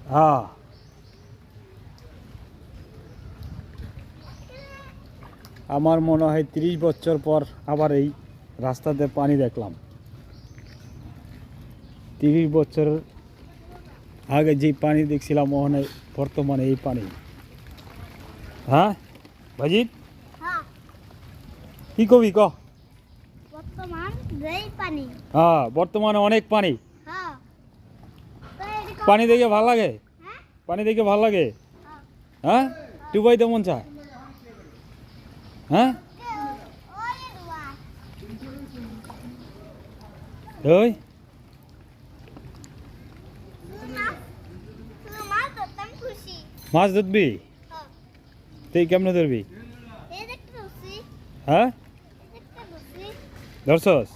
হ্যাঁ, আমার মনে হয় 30 বছর পর আবার এই রাস্তাতে পানি দেখলাম। 30 বছর আগে যে পানি দেখছিলাম ওখানে বর্তমানে এই পানি। হ্যাঁ ভাজিত, হ্যাঁ, কি কবি ক? বর্তমান যেই পানি। হ্যাঁ, বর্তমানে অনেক পানি। হ্যাঁ, তো এদিকে পানি দেখে ভাল লাগে, হ্যাঁ, পানি দেখে ভাল লাগে। হ্যাঁ, হ্যাঁ, ডুবাইতে মন চায়। হ্যাঁ ওই দুয়া। ওই মাছ ধরতাম খুশি। মাছ ধরবি? হ্যাঁ, তুই কেমনে ধরবি? এই দেখতে খুশি, হ্যাঁ, দেখতে খুশি। ধরছস?